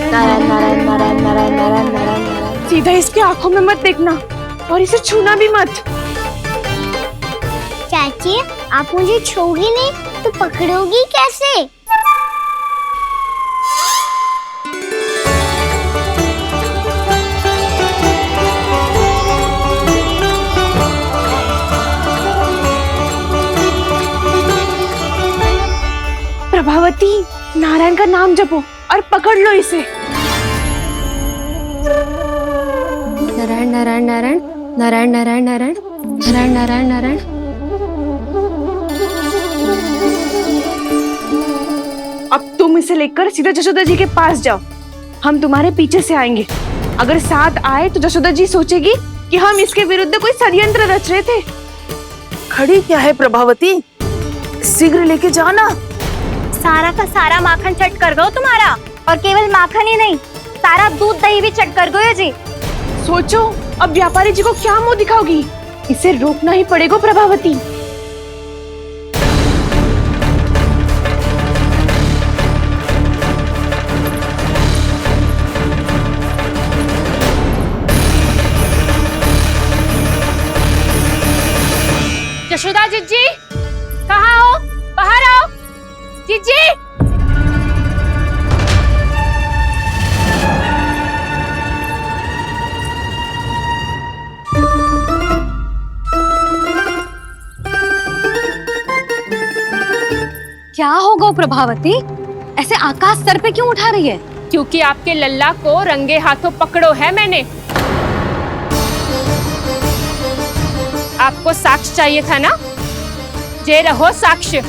नारायण नारायण नारायण नारायण नारायण नारायण। सीधा इसके आंखों में मत देखना और इसे छूना भी मत। चाची, आप मुझे छोगी नहीं तो पकड़ोगी कैसे? प्रभावती, नारायण का नाम जपो और पकड़ लो इसे। नारायण नारायण नारायण नारायण नारायण नारायण नारायण नारायण नारायण। अब तुम इसे लेकर सीधा जशोदा जी के पास जाओ, हम तुम्हारे पीछे से आएंगे। अगर साथ आए तो जशोदा जी सोचेगी कि हम इसके विरुद्ध कोई षड्यंत्र रच रहे थे। खड़ी क्या है प्रभावती, शीघ्र लेके जाना। सारा का सारा माखन चट कर गयो तुम्हारा, और केवल माखन ही नहीं, सारा दूध दही भी चट कर गयो जी। सोचो अब व्यापारी जी को क्या मुंह दिखाओगी। इसे रोकना ही पड़ेगा प्रभावती। जशोदा जीजी, कहाँ हो? बाहर आओ जीजी। क्या होगा प्रभावती, ऐसे आकाश सर पे क्यों उठा रही है? क्योंकि आपके लल्ला को रंगे हाथों पकड़ो है मैंने। आपको साक्ष्य चाहिए था ना, जे रहो साक्ष्य।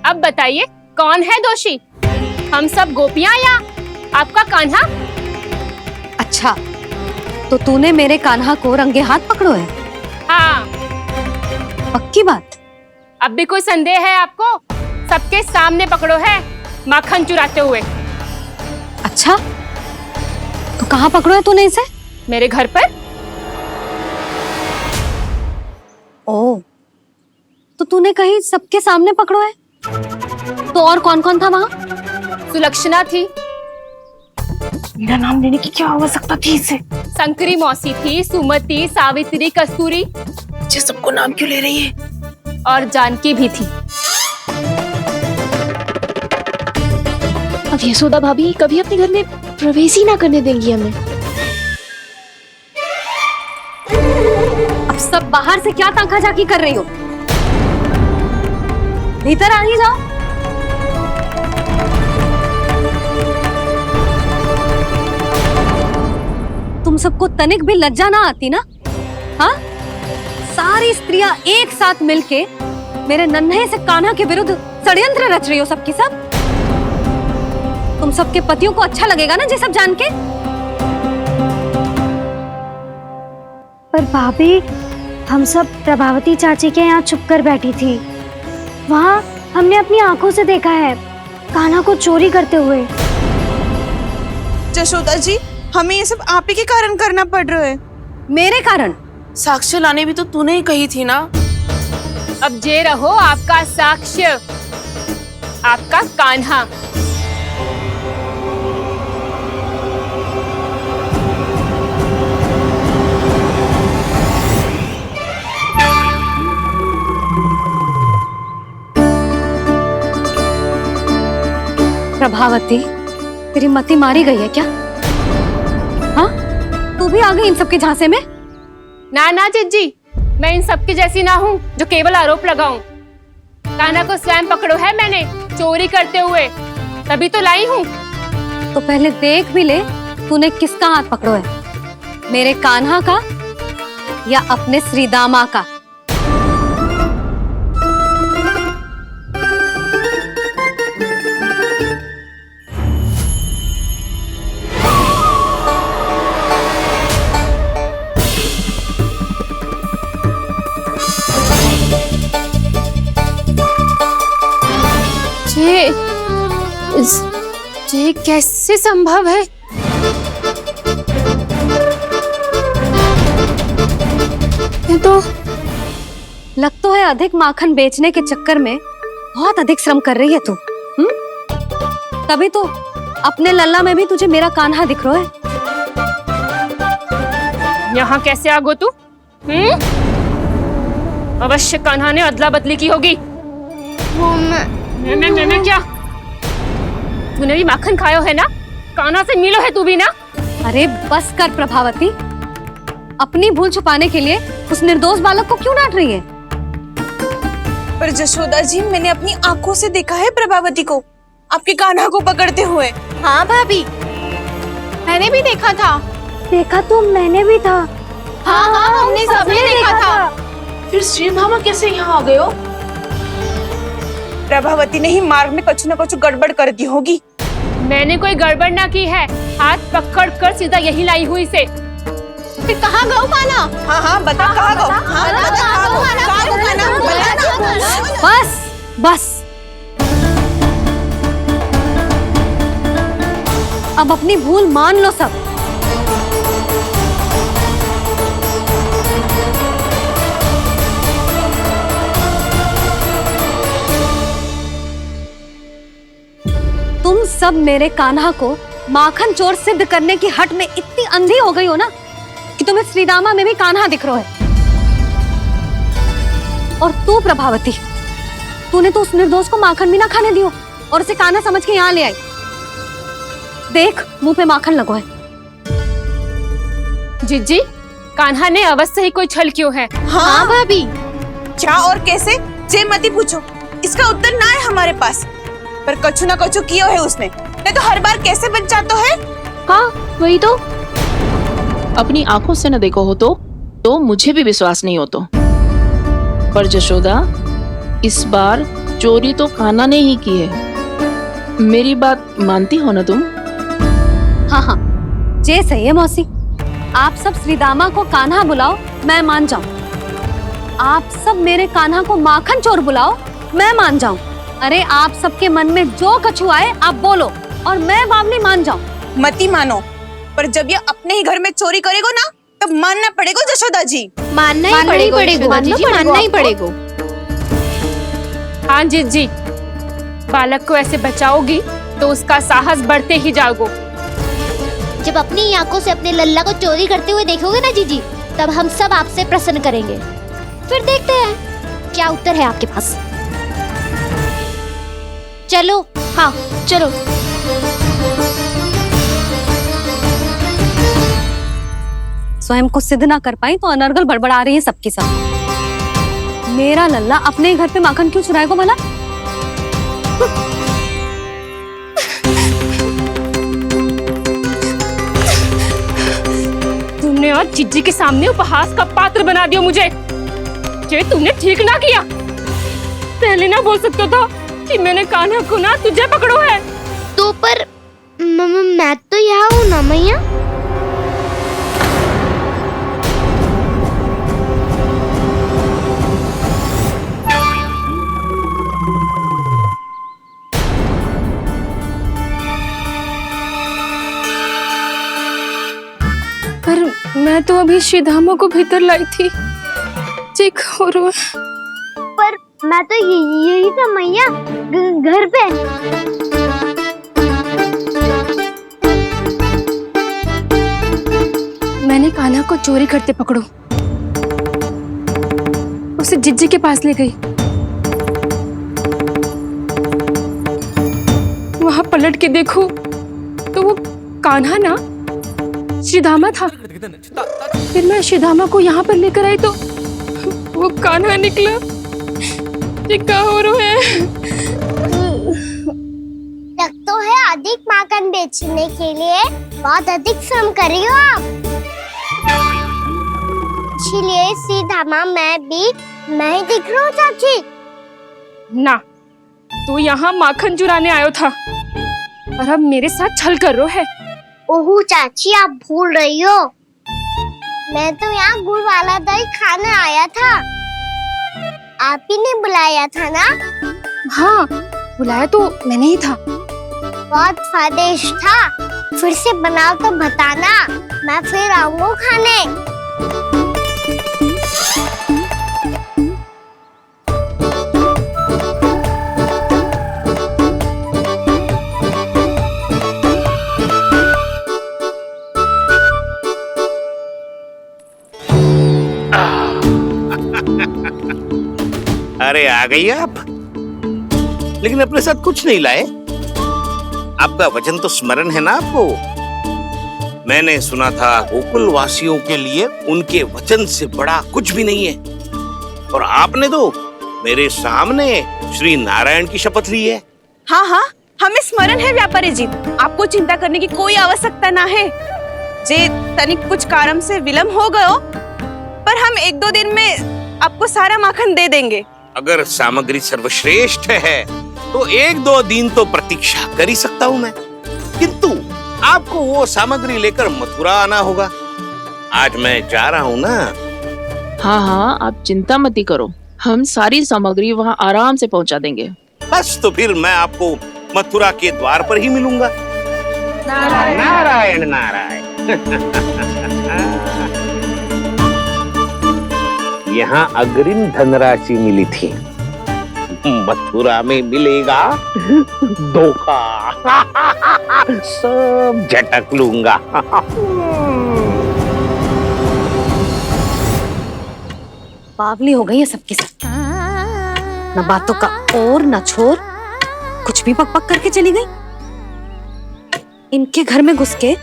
अब बताइए कौन है दोषी, हम सब गोपियां या आपका कान्हा? अच्छा, तो तूने मेरे कान्हा को रंगे हाथ पकड़ो है? हाँ। पक्की बात? अब भी कोई संदेह है आपको? सबके सामने पकड़ो है, माखन चुराते हुए। अच्छा, तो कहाँ पकड़ो है तूने इसे? मेरे घर पर। ओ, तो तूने कहीं सबके सामने पकड़ो है? तो और कौन कौन था वहाँ? सुलक्षणा थी। मेरा नाम लेने की क्या आवश्यकता थी इसे? संकरी मौसी थी, सुमति, सावित्री, कस्तूरी। ये सबको नाम क्यों ले रही है? और जानकी भी थी। अब यशोदा भाभी कभी अपने घर में प्रवेश ही ना करने देंगी हमें। अब सब बाहर से क्या ताका झाकी कर रही हो? भीतर आ ही जाओ। तुम सबको तनिक भी लज्जा ना आती ना? हाँ, सारी स्त्रियां एक साथ मिलके मेरे नन्हे से कान्हा के विरुद्ध षड्यंत्र रच रही हो सबकी सब। तुम सबके पतियों को अच्छा लगेगा ना ये सब जान के? पर भाभी, हम सब प्रभावती चाची के यहाँ छुप कर बैठी थी। वहाँ हमने अपनी आंखों से देखा है कान्हा को चोरी करते हुए। जशोदा जी, हमें ये सब आप ही के कारण करना पड़ रहा है। मेरे कारण? साक्ष्य लाने भी तो तूने ही कही थी ना। अब जे रहो आपका साक्ष्य, आपका कान्हा। प्रभावती, तेरी मति मारी गई है क्या? हाँ, तू भी आ गई इन सबके झांसे में? ना ना जीजी, मैं इन सबकी जैसी ना हूँ जो केवल आरोप लगाऊं। कान्हा को स्वयं पकड़ो है मैंने चोरी करते हुए, तभी तो लाई हूँ। तो पहले देख भी ले तूने किसका हाथ पकड़ो है, मेरे कान्हा का या अपने श्रीदामा का? ये कैसे संभव है? ये तो लग तो है अधिक माखन बेचने के चक्कर में बहुत अधिक श्रम कर रही है तू। तभी तो अपने लल्ला में भी तुझे मेरा कान्हा दिख रहा है। यहाँ कैसे आ गो तू? अवश्य कान्हा ने अदला बदली की होगी। मैं क्या? तूने भी माखन खायो है ना? कान्हा से मिलो है तू भी ना? अरे बस कर प्रभावती, अपनी भूल छुपाने के लिए उस निर्दोष बालक को क्यों डांट रही है? पर जशोदा जी, मैंने अपनी आंखों से देखा है प्रभावती को आपके कान्हा को पकड़ते हुए। हाँ भाभी, मैंने भी देखा था। देखा तो मैंने भी था। हाँ हाँ, हमने सबने देखा था। फिर श्रीधामा कैसे यहाँ आ गए हो? प्रभावती ने ही मार्ग में कुछ न कुछ गड़बड़ कर दी होगी। मैंने कोई गड़बड़ ना की है, हाथ पकड़ कर सीधा यही लाई हुई से। फिर कहाँ गौ कान्हा? हाँ हाँ बता कहाँ गो? हाँ बता कहाँ गो? कहाँ गो कान्हा? बता ना। बस बस, अब अपनी भूल मान लो सब। तुम सब मेरे कान्हा को माखन चोर सिद्ध करने की हट में इतनी अंधी हो गई हो ना कि तुम्हें श्रीदामा में भी कान्हा दिख रहा है। और तू प्रभावती, तूने तो उस निर्दोष को माखन भी ना खाने दियो और उसे कान्हा समझ के यहाँ ले आई। देख, मुंह पे माखन लगो है। जिज्जी, कान्हा ने अवश्य ही कोई छल क्यों है। हाँ भाभी। क्या और कैसे? जे मती पूछो, इसका उत्तर ना है हमारे पास। पर कछु ना कछु किया है उसने, नहीं तो हर बार कैसे बच जाता है। हाँ वही तो। अपनी आंखों से न देखो हो तो मुझे भी विश्वास नहीं हो तो। पर जशोदा, इस बार चोरी तो कान्हा ने ही की है। मेरी बात मानती हो ना तुम? हाँ हाँ, जे सही है मौसी। आप सब श्रीदामा को कान्हा बुलाओ, मैं मान जाऊं। आप सब मेरे कान्हा को माखन चोर बुलाओ, मैं मान जाऊं। अरे आप सबके मन में जो कछु आए आप बोलो और मैं बावली मान जाऊं। मती मानो, पर जब ये अपने ही घर में चोरी करेगो ना तब मानना पड़ेगा जशोदा जी। मानना ही पड़ेगा, मानना ही पड़ेगा। हाँ जिज्जी, बालक को ऐसे बचाओगी तो उसका साहस बढ़ते ही जाओगे। जब अपनी आंखों से अपने लल्ला को चोरी करते हुए देखोगे ना जीजी, तब हम सब आपसे प्रसन्न करेंगे। फिर देखते हैं क्या उत्तर है आपके पास। चलो। हाँ चलो। स्वयं को सिद्ध ना कर पाई तो अनर्गल बड़बड़ा रही है सबकी सब। मेरा लल्ला अपने घर पे माखन क्यों चुराएगा भला? तुमने आज जिज्जी के सामने उपहास का पात्र बना दिया मुझे। ये तुमने ठीक ना किया। पहले ना बोल सकता था कि मैंने कान्हा को ना तुझे पकड़ो है। तो पर मैं तो यहाँ हूँ ना मैया। पर मैं तो अभी श्रीधामा को भीतर लाई थी। चेक हो रहा है। पर मैं तो यही था मैया, घर पे। मैंने कान्हा को चोरी करते पकड़ो, उसे जिज्जी के पास ले गई। वहां पलट के देखो तो वो कान्हा ना श्रीधामा था। फिर मैं श्रीधामा को यहाँ पर लेकर आई तो वो कान्हा निकला। ये क्या हो रहा है? लग तो है अधिक माखन बेचने के लिए बहुत अधिक श्रम कर रही हो आप। इसीलिए सीधामा मैं ही दिख रहा हूँ चाची। ना, तू यहाँ माखन चुराने आयो था और अब मेरे साथ छल कर रो है। ओह चाची, आप भूल रही हो, मैं तो यहाँ गुड़ वाला दही खाने आया था। आप ही ने बुलाया था ना? हाँ, बुलाया तो मैंने ही था। बहुत स्वादिष्ट था। फिर से बनाओ तो बताना, मैं फिर आऊंगा खाने। अरे आ गई आप, लेकिन अपने साथ कुछ नहीं लाए। आपका वचन तो स्मरण है ना आपको? मैंने सुना था गोकुल वासियों के लिए उनके वचन से बड़ा कुछ भी नहीं है, और आपने तो मेरे सामने श्री नारायण की शपथ ली है। हाँ हाँ, हमें स्मरण है व्यापारी जी, आपको चिंता करने की कोई आवश्यकता ना है। जे तनिक कुछ कारण से विलंब हो गयो, पर हम 1-2 दिन में आपको सारा माखन दे देंगे। अगर सामग्री सर्वश्रेष्ठ है तो 1-2 दिन तो प्रतीक्षा कर ही सकता हूँ मैं, किंतु आपको वो सामग्री लेकर मथुरा आना होगा। आज मैं जा रहा हूँ ना। हाँ हाँ, आप चिंता मत ही करो, हम सारी सामग्री वहाँ आराम से पहुँचा देंगे। बस तो फिर मैं आपको मथुरा के द्वार पर ही मिलूंगा। नारायण नारायण। यहाँ अग्रिम धनराशि मिली थी, मथुरा में मिलेगा धोखा। सब झटक लूंगा। बावली हो गई है सबकी सब, न बातों का और न छोर, कुछ भी पक पक करके चली गई। इनके घर में घुस के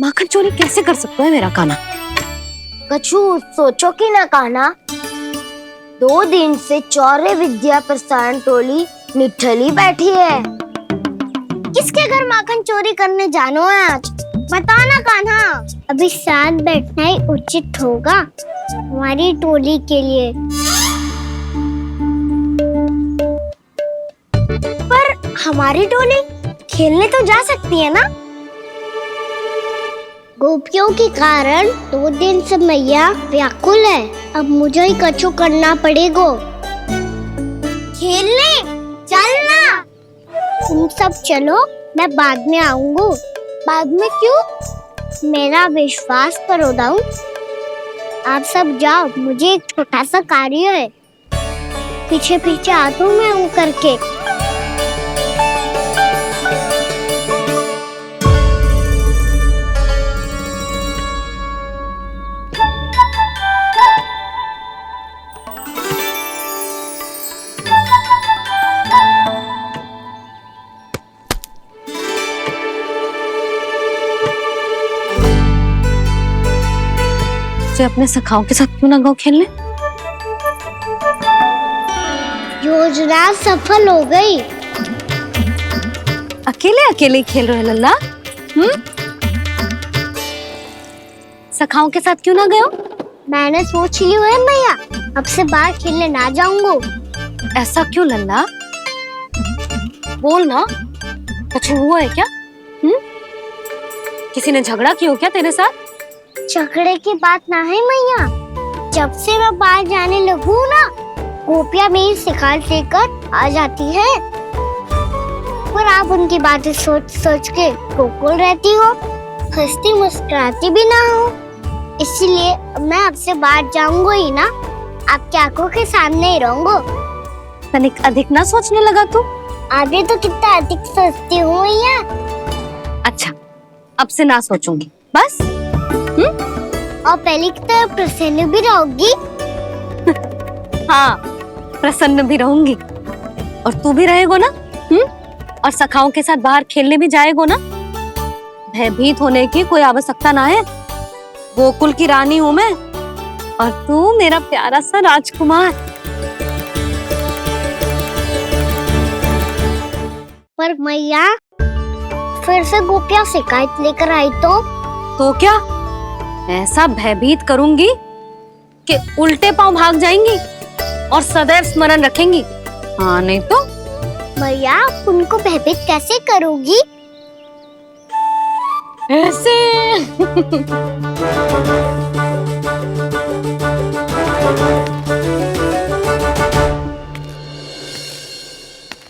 माखन चोरी कैसे कर सकता है मेरा काना? कछु सोचो कि ना कान्हा, 2 दिन से चौर्य विद्या प्रसारण टोली निठली बैठी है। किसके घर माखन चोरी करने जानो है आज? बताना कान्हा। अभी साथ बैठना ही उचित होगा हमारी टोली के लिए। पर हमारी टोली खेलने तो जा सकती है ना? गोपियों के कारण 2 दिन से मैया व्याकुल है, अब मुझे ही कछु करना पड़ेगा। खेलने चलना। तुम सब चलो, मैं बाद में आऊंगा। बाद में क्यों? मेरा विश्वास करो दाऊ, आप सब जाओ, मुझे एक छोटा सा कार्य है। पीछे पीछे आता हूँ मैं हूँ करके। से अपने सखाओं के साथ क्यों ना गाँव खेलने? योजना सफल हो गई। अकेले अकेले ही खेल रहे हो लल्ला? सखाओं के साथ क्यों ना गए हो? मैंने सोच लिया है मैया, अब से बाहर खेलने ना जाऊंगा। ऐसा क्यों लल्ला? बोल ना, कुछ हुआ है क्या? किसी ने झगड़ा किया हो क्या तेरे साथ? झगड़े की बात ना है मैया, जब से मैं बाहर जाने लगू ना, गोपियां मेरी शिकायत लेकर आ जाती है, पर आप उनकी बातें सोच सोच के गोकुल रहती हो, हंसती मुस्कुराती भी ना हो। इसलिए मैं आपसे बाहर जाऊंगा ही ना, आपकी आंखों के सामने ही रहूंगा। तनिक अधिक ना सोचने लगा तू? आगे तो कितना अधिक सोचती हूँ मैया। अच्छा, अब से ना सोचूंगी बस। और पहले की तरह प्रसन्न भी रहोगी। हाँ, प्रसन्न भी रहूंगी, और तू भी रहेगा ना? और सखाओं के साथ बाहर खेलने भी जाएगा ना? भयभीत होने की कोई आवश्यकता ना है, गोकुल की रानी हूँ मैं, और तू मेरा प्यारा सा राजकुमार। पर मैया, फिर से गोपियां शिकायत लेकर आई तो क्या ऐसा भयभीत करूंगी कि उल्टे पांव भाग जाएंगी और सदैव स्मरण रखेंगी? हाँ नहीं तो? मैया, आप उनको भयभीत कैसे करोगी? ऐसे।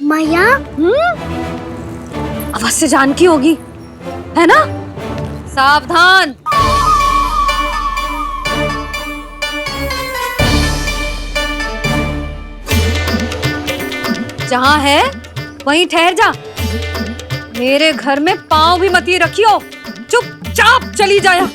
मैया, अवश्य जानकी होगी, है ना? सावधान। जहाँ है वहीं ठहर जा, मेरे घर में पाँव भी मत ही रखियो, चुपचाप चली जाया।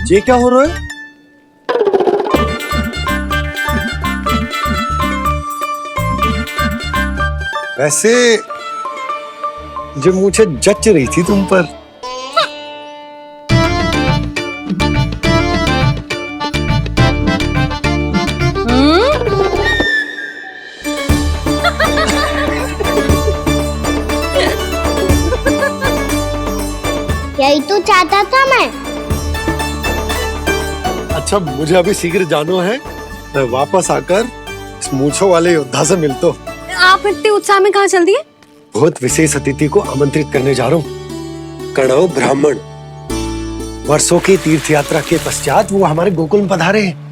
ये क्या हो रहा है? वैसे जो मुझे जच रही थी तुम पर। यही तो चाहता था मैं। अच्छा मुझे अभी शीघ्र जाना है, मैं वापस आकर इस मूंछों वाले योद्धा से मिलता हूँ। आप इतने उत्साह में कहाँ चल दिए? बहुत विशेष अतिथि को आमंत्रित करने जा रहा हूँ, कणव ब्राह्मण। वर्षों की तीर्थ यात्रा के पश्चात वो हमारे गोकुल में पधारे हैं।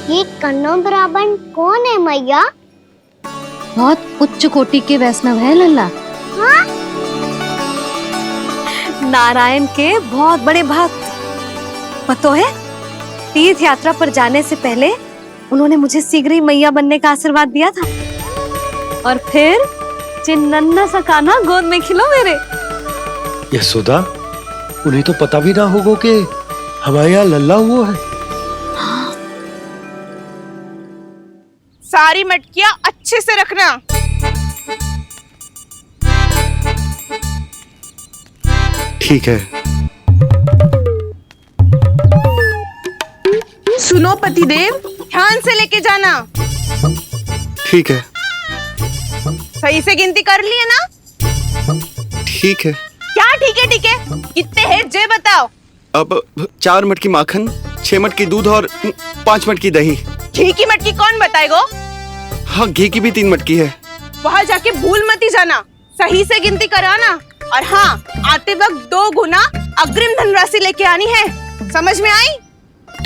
ये कन्नौ ब्राह्मण कौन है मैया? बहुत उच्च कोटि के वैष्णव है लल्ला। हाँ? नारायण के बहुत बड़े भक्त। पता है, तीर्थ यात्रा पर जाने से पहले उन्होंने मुझे शीघ्र ही मैया बनने का आशीर्वाद दिया था। और फिर चिन्नन्ना सा कान्हा गोद में खिलो मेरे। यशोदा, उन्हें तो पता भी ना होगा कि हमारे यहाँ लल्ला हुआ है। सारी मटकियां अच्छे से रखना। ठीक है। सुनो पतिदेव, ध्यान से लेके जाना। ठीक है। सही से गिनती कर लिए ना? ठीक है। क्या ठीक है? ठीक है कितने हैं जे बताओ। अब 4 मटकी माखन, 6 मटकी दूध और 5 मटकी दही। घी की मटकी कौन बताएगा? हाँ, घी की भी 3 मटकी है। वहाँ जाके भूल मती जाना, सही से गिनती कराना। और हाँ, आते वक्त 2 गुना अग्रिम धनराशि लेके आनी है। समझ में आई?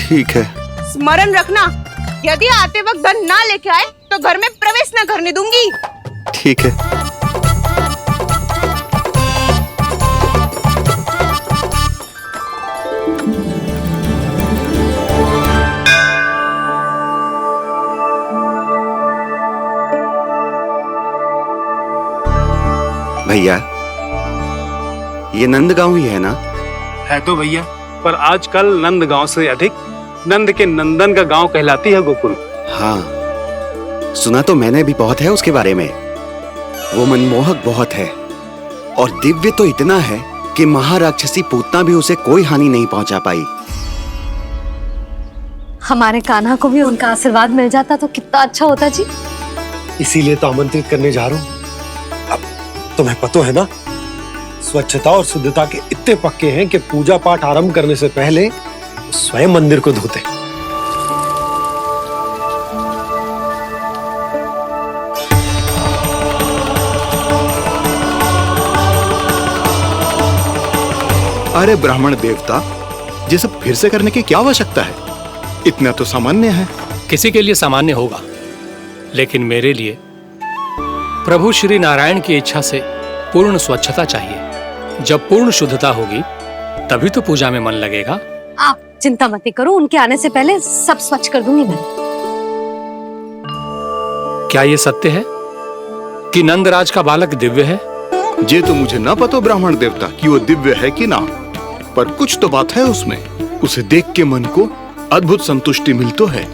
ठीक है। स्मरण रखना, यदि आते वक्त धन ना लेके आए तो घर में प्रवेश न करने दूंगी। ठीक है। भैया, ये नंदगांव ही है ना? है तो भैया, पर आजकल नंदगांव से अधिक नंद के नंदन का गांव कहलाती है गोकुल। हाँ, सुना तो मैंने भी बहुत है उसके बारे में। वो मनमोहक बहुत है और दिव्य तो इतना है कि महाराक्षसी पूतना भी उसे कोई हानि नहीं पहुंचा पाई। हमारे कान्हा को भी उनका आशीर्वाद मिल जाता तो कितना अच्छा होता जी। इसीलिए तो आमंत्रित करने जा रहा हूँ। अब तुम्हें पता है ना, स्वच्छता और शुद्धता के इतने पक्के हैं कि पूजा पाठ आरंभ करने से पहले स्वयं मंदिर को धोते। अरे ब्राह्मण देवता, ये सब फिर से करने की क्या आवश्यकता है? इतना तो सामान्य है। किसी के लिए सामान्य होगा, लेकिन मेरे लिए प्रभु श्री नारायण की इच्छा से पूर्ण स्वच्छता चाहिए। जब पूर्ण शुद्धता होगी तभी तो पूजा में मन लगेगा। आप चिंता मत करो, उनके आने से पहले सब स्वच्छ कर दूंगी मैं। क्या ये सत्य है कि नंदराज का बालक दिव्य है? ये तो मुझे ना पता ब्राह्मण देवता कि वो दिव्य है कि ना, पर कुछ तो बात है उसमें। उसे देख के मन को अद्भुत संतुष्टि मिलती है।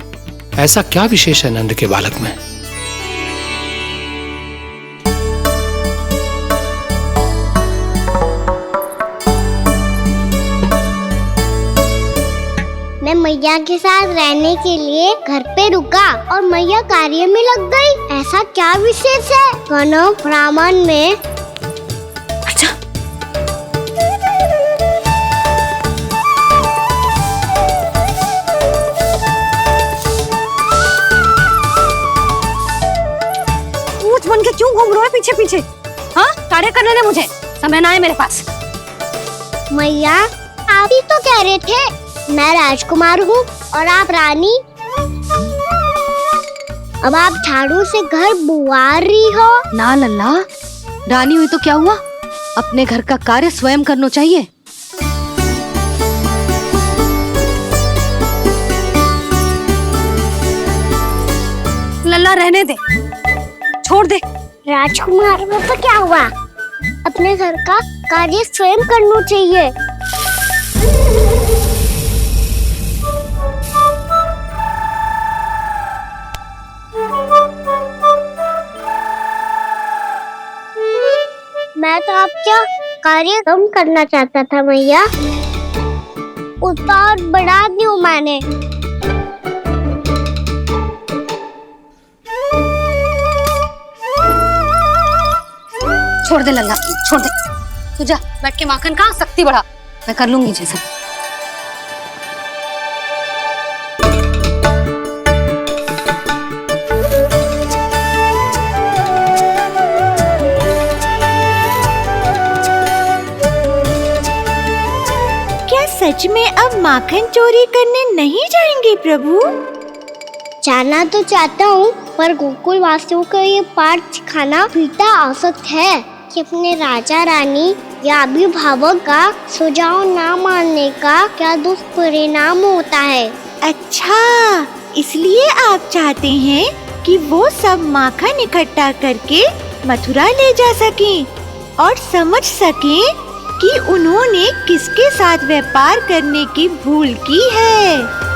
ऐसा क्या विशेष है नंद के बालक में? मैं मैया के साथ रहने के लिए घर पे रुका और मैया कार्य में लग गई। ऐसा क्या विशेष है कन्नौ ब्राह्मण में? अच्छा, पूछ बन के क्यों घूम रहे हो पीछे पीछे? हाँ, कार्य करने दे मुझे, समय ना है मेरे पास। मैया, आप ही तो कह रहे थे मैं राजकुमार हूँ और आप रानी। अब आप झाड़ू से घर बुआ रही हो। ना लल्ला, रानी हुई तो क्या हुआ, अपने घर का कार्य स्वयं करना चाहिए। लल्ला रहने दे, छोड़ दे। राजकुमार में तो क्या हुआ, अपने घर का कार्य स्वयं करना चाहिए। मैं तो आपका कार्य कम करना चाहता था मैया, उतना और बढ़ा दूं मैंने। छोड़ दे लल्ला, छोड़ दे। तू जा बैठ के माखन खा, शक्ति बढ़ा, मैं कर लूंगी जैसा। क्या सच में अब माखन चोरी करने नहीं जाएंगे प्रभु? जाना तो चाहता हूँ, पर गोकुल वासियों को ये पाठ सिखाना पिता आवश्यक है कि अपने राजा रानी या अभिभावक का सुझाव ना मानने का क्या दुष्परिणाम होता है। अच्छा, इसलिए आप चाहते हैं कि वो सब माखन इकट्ठा करके मथुरा ले जा सकें और समझ सकें कि उन्होंने किसके साथ व्यापार करने की भूल की है।